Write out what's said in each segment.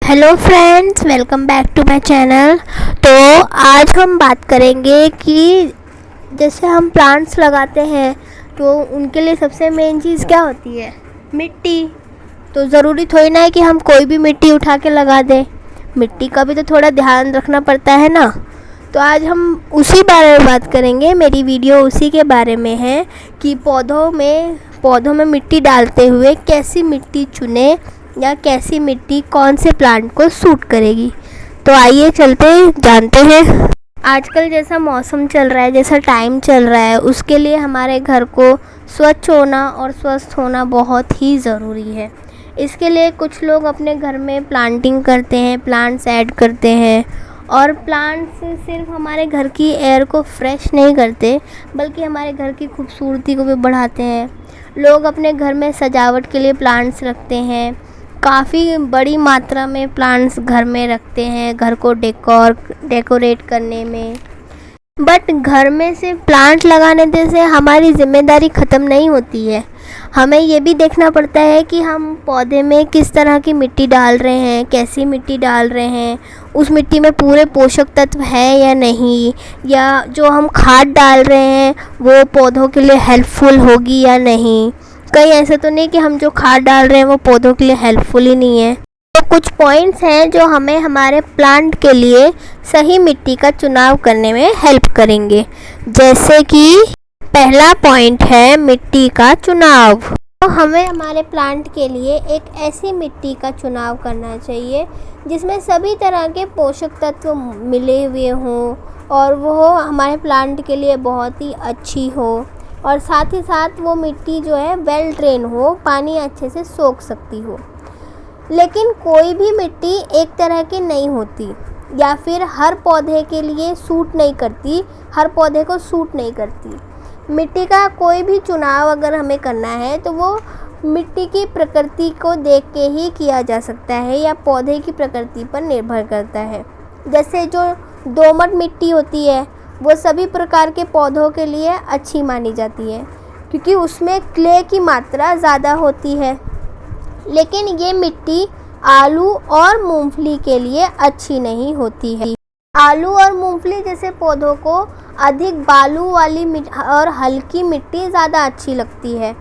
Hello friends, welcome back to my channel. तो आज हम बात करेंगे कि जैसे हम प्लांट्स लगाते हैं तो उनके लिए सबसे मेन चीज़ क्या होती है? मिट्टी। तो ज़रूरी थोड़ी ना है कि हम कोई भी मिट्टी उठा के लगा दें, मिट्टी का भी तो थोड़ा ध्यान रखना पड़ता है ना। तो आज हम उसी बारे में बात करेंगे। मेरी वीडियो उसी के बारे में है कि पौधों में मिट्टी डालते हुए कैसी मिट्टी चुने या कैसी मिट्टी कौन से प्लांट को सूट करेगी। तो आइए चलते जानते हैं। आजकल जैसा मौसम चल रहा है, जैसा टाइम चल रहा है, उसके लिए हमारे घर को स्वच्छ होना और स्वस्थ होना बहुत ही ज़रूरी है। इसके लिए कुछ लोग अपने घर में प्लांटिंग करते हैं, प्लांट्स ऐड करते हैं। और प्लांट्स सिर्फ हमारे घर की एयर को फ्रेश नहीं करते बल्कि हमारे घर की खूबसूरती को भी बढ़ाते हैं। लोग अपने घर में सजावट के लिए प्लांट्स रखते हैं, काफ़ी बड़ी मात्रा में प्लांट्स घर में रखते हैं घर को डेकोरेट करने में। बट घर में सिर्फ प्लांट लगाने से हमारी ज़िम्मेदारी ख़त्म नहीं होती है। हमें ये भी देखना पड़ता है कि हम पौधे में किस तरह की मिट्टी डाल रहे हैं, कैसी मिट्टी डाल रहे हैं, उस मिट्टी में पूरे पोषक तत्व हैं या नहीं, या जो हम खाद डाल रहे हैं वो पौधों के लिए हेल्पफुल होगी या नहीं। कहीं ऐसा तो नहीं कि हम जो खाद डाल रहे हैं वो पौधों के लिए हेल्पफुल ही नहीं है। तो कुछ पॉइंट्स हैं जो हमें हमारे प्लांट के लिए सही मिट्टी का चुनाव करने में हेल्प करेंगे। जैसे कि पहला पॉइंट है मिट्टी का चुनाव। तो हमें हमारे प्लांट के लिए एक ऐसी मिट्टी का चुनाव करना चाहिए जिसमें सभी तरह के पोषक तत्व मिले हुए हों और वो हमारे प्लांट के लिए बहुत ही अच्छी हो, और साथ ही साथ वो मिट्टी जो है वेल ड्रेन हो, पानी अच्छे से सोख सकती हो। लेकिन कोई भी मिट्टी एक तरह की नहीं होती या फिर हर पौधे के लिए सूट नहीं करती, हर पौधे को सूट नहीं करती। मिट्टी का कोई भी चुनाव अगर हमें करना है तो वो मिट्टी की प्रकृति को देख के ही किया जा सकता है या पौधे की प्रकृति पर निर्भर करता है। जैसे जो दोमट मिट्टी होती है वो सभी प्रकार के पौधों के लिए अच्छी मानी जाती है क्योंकि उसमें क्ले की मात्रा ज़्यादा होती है। लेकिन ये मिट्टी आलू और मूंगफली के लिए अच्छी नहीं होती है। आलू और मूंगफली जैसे पौधों को अधिक बालू वाली और हल्की मिट्टी ज़्यादा अच्छी लगती है।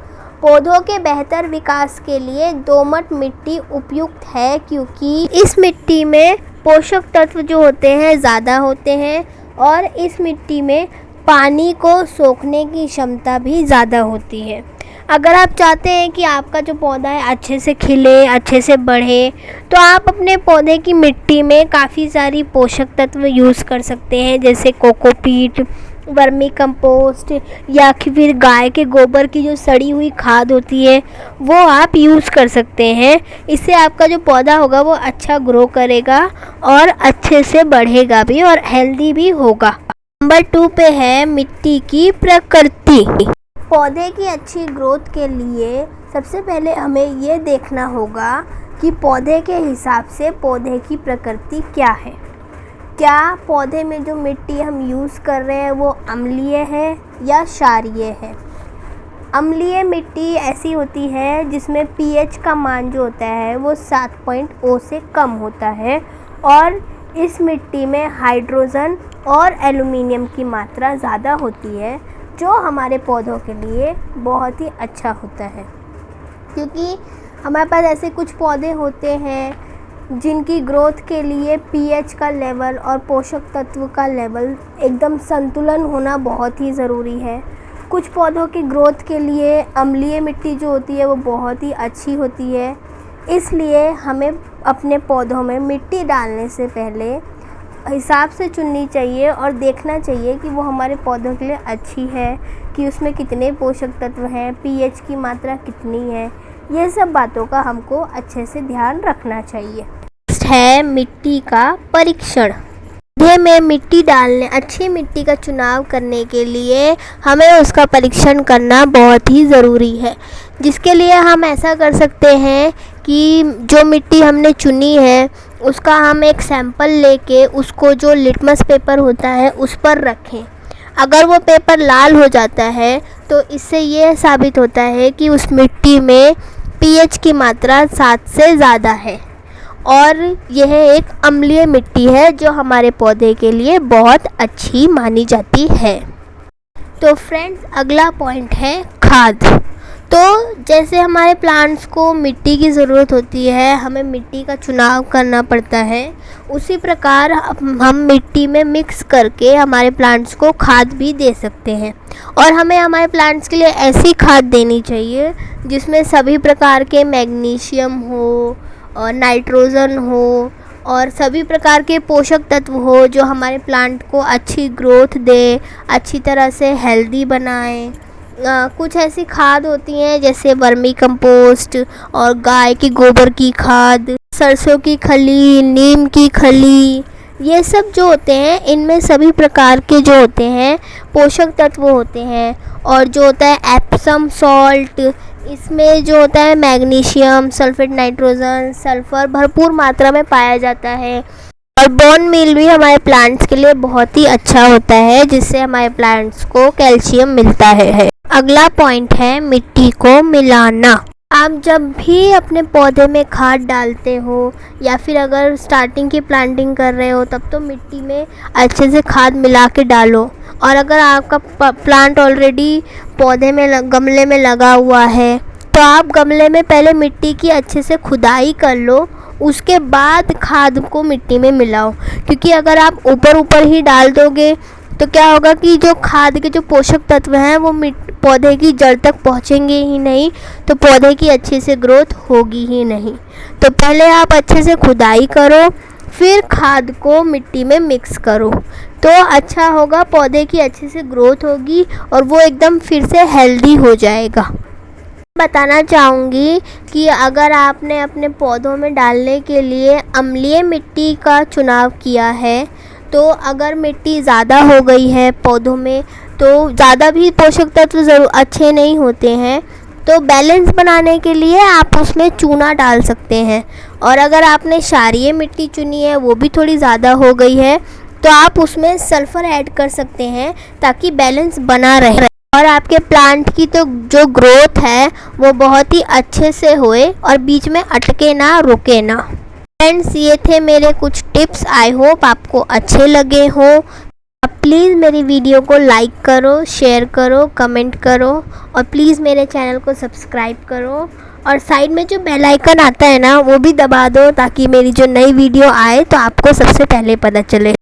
पौधों के बेहतर विकास के लिए दोमट मिट्टी उपयुक्त है क्योंकि इस मिट्टी में पोषक तत्व जो होते हैं ज़्यादा होते हैं और इस मिट्टी में पानी को सोखने की क्षमता भी ज़्यादा होती है। अगर आप चाहते हैं कि आपका जो पौधा है अच्छे से खिले, अच्छे से बढ़े, तो आप अपने पौधे की मिट्टी में काफ़ी सारी पोषक तत्व यूज़ कर सकते हैं, जैसे कोकोपीट, वर्मी कंपोस्ट या फिर गाय के गोबर की जो सड़ी हुई खाद होती है वो आप यूज़ कर सकते हैं। इससे आपका जो पौधा होगा वो अच्छा ग्रो करेगा और अच्छे से बढ़ेगा भी और हेल्दी भी होगा। नंबर 2 पे है मिट्टी की प्रकृति। पौधे की अच्छी ग्रोथ के लिए सबसे पहले हमें ये देखना होगा कि पौधे के हिसाब से पौधे की प्रकृति क्या है। क्या पौधे में जो मिट्टी हम यूज़ कर रहे हैं वो अम्लीय है या क्षारीय है। अम्लीय मिट्टी ऐसी होती है जिसमें पीएच का मान जो होता है वो 7.0 से कम होता है और इस मिट्टी में हाइड्रोजन और एल्युमिनियम की मात्रा ज़्यादा होती है जो हमारे पौधों के लिए बहुत ही अच्छा होता है। क्योंकि हमारे पास ऐसे कुछ पौधे होते हैं जिनकी ग्रोथ के लिए पीएच का लेवल और पोषक तत्व का लेवल एकदम संतुलन होना बहुत ही ज़रूरी है। कुछ पौधों की ग्रोथ के लिए अम्लीय मिट्टी जो होती है वो बहुत ही अच्छी होती है। इसलिए हमें अपने पौधों में मिट्टी डालने से पहले हिसाब से चुननी चाहिए और देखना चाहिए कि वो हमारे पौधों के लिए अच्छी है, कि उसमें कितने पोषक तत्व हैं, पीएच की मात्रा कितनी है। ये सब बातों का हमको अच्छे से ध्यान रखना चाहिए। नेक्स्ट है मिट्टी का परीक्षण। पौधे में मिट्टी डालने, अच्छी मिट्टी का चुनाव करने के लिए हमें उसका परीक्षण करना बहुत ही ज़रूरी है। जिसके लिए हम ऐसा कर सकते हैं कि जो मिट्टी हमने चुनी है उसका हम एक सैंपल लेके उसको जो लिटमस पेपर होता है उस पर रखें। अगर वो पेपर लाल हो जाता है तो इससे ये साबित होता है कि उस मिट्टी में पीएच की मात्रा 7 से ज़्यादा है। और यह एक अम्लीय मिट्टी है जो हमारे पौधे के लिए बहुत अच्छी मानी जाती है। तो फ्रेंड्स, अगला पॉइंट है खाद। तो जैसे हमारे प्लांट्स को मिट्टी की ज़रूरत होती है, हमें मिट्टी का चुनाव करना पड़ता है, उसी प्रकार हम मिट्टी में मिक्स करके हमारे प्लांट्स को खाद भी दे सकते हैं। और हमें हमारे प्लांट्स के लिए ऐसी खाद देनी चाहिए जिसमें सभी प्रकार के मैग्नीशियम हो और नाइट्रोजन हो और सभी प्रकार के पोषक तत्व हो जो हमारे प्लांट को अच्छी ग्रोथ दे, अच्छी तरह से हेल्दी बनाए। कुछ ऐसी खाद होती हैं जैसे वर्मी कंपोस्ट और गाय के गोबर की खाद, सरसों की खली, नीम की खली, ये सब जो होते हैं इनमें सभी प्रकार के जो होते हैं पोषक तत्व होते हैं। और जो होता है एप्सम सॉल्ट, इसमें जो होता है मैग्नीशियम, सल्फेट, नाइट्रोजन, सल्फ़र भरपूर मात्रा में पाया जाता है। और बोन मील भी हमारे प्लांट्स के लिए बहुत ही अच्छा होता है जिससे हमारे प्लांट्स को कैल्शियम मिलता है। अगला पॉइंट है मिट्टी को मिलाना। आप जब भी अपने पौधे में खाद डालते हो या फिर अगर स्टार्टिंग की प्लांटिंग कर रहे हो तब तो मिट्टी में अच्छे से खाद मिला के डालो। और अगर आपका प्लांट ऑलरेडी पौधे में गमले में लगा हुआ है तो आप गमले में पहले मिट्टी की अच्छे से खुदाई कर लो, उसके बाद खाद को मिट्टी में मिलाओ। क्योंकि अगर आप ऊपर ही डाल दोगे तो क्या होगा कि जो खाद के जो पोषक तत्व हैं वो पौधे की जड़ तक पहुँचेंगे ही नहीं, तो पौधे की अच्छे से ग्रोथ होगी ही नहीं। तो पहले आप अच्छे से खुदाई करो, फिर खाद को मिट्टी में मिक्स करो, तो अच्छा होगा, पौधे की अच्छे से ग्रोथ होगी और वो एकदम फिर से हेल्दी हो जाएगा। बताना चाहूँगी कि अगर आपने अपने पौधों में डालने के लिए अम्लीय मिट्टी का चुनाव किया है, तो अगर मिट्टी ज़्यादा हो गई है पौधों में तो ज़्यादा भी पोषक तत्व अच्छे नहीं होते हैं, तो बैलेंस बनाने के लिए आप उसमें चूना डाल सकते हैं। और अगर आपने क्षारीय मिट्टी चुनी है, वो भी थोड़ी ज़्यादा हो गई है, तो आप उसमें सल्फ़र ऐड कर सकते हैं ताकि बैलेंस बना रहे और आपके प्लांट की तो जो ग्रोथ है वो बहुत ही अच्छे से होए और बीच में अटके ना, रुके ना। फ्रेंड्स, ये थे मेरे कुछ टिप्स। आई होप आपको अच्छे लगे हों। आप प्लीज़ मेरी वीडियो को लाइक करो, शेयर करो, कमेंट करो और प्लीज़ मेरे चैनल को सब्सक्राइब करो। और साइड में जो बेल आइकन आता है ना, वो भी दबा दो ताकि मेरी जो नई वीडियो आए तो आपको सबसे पहले पता चले।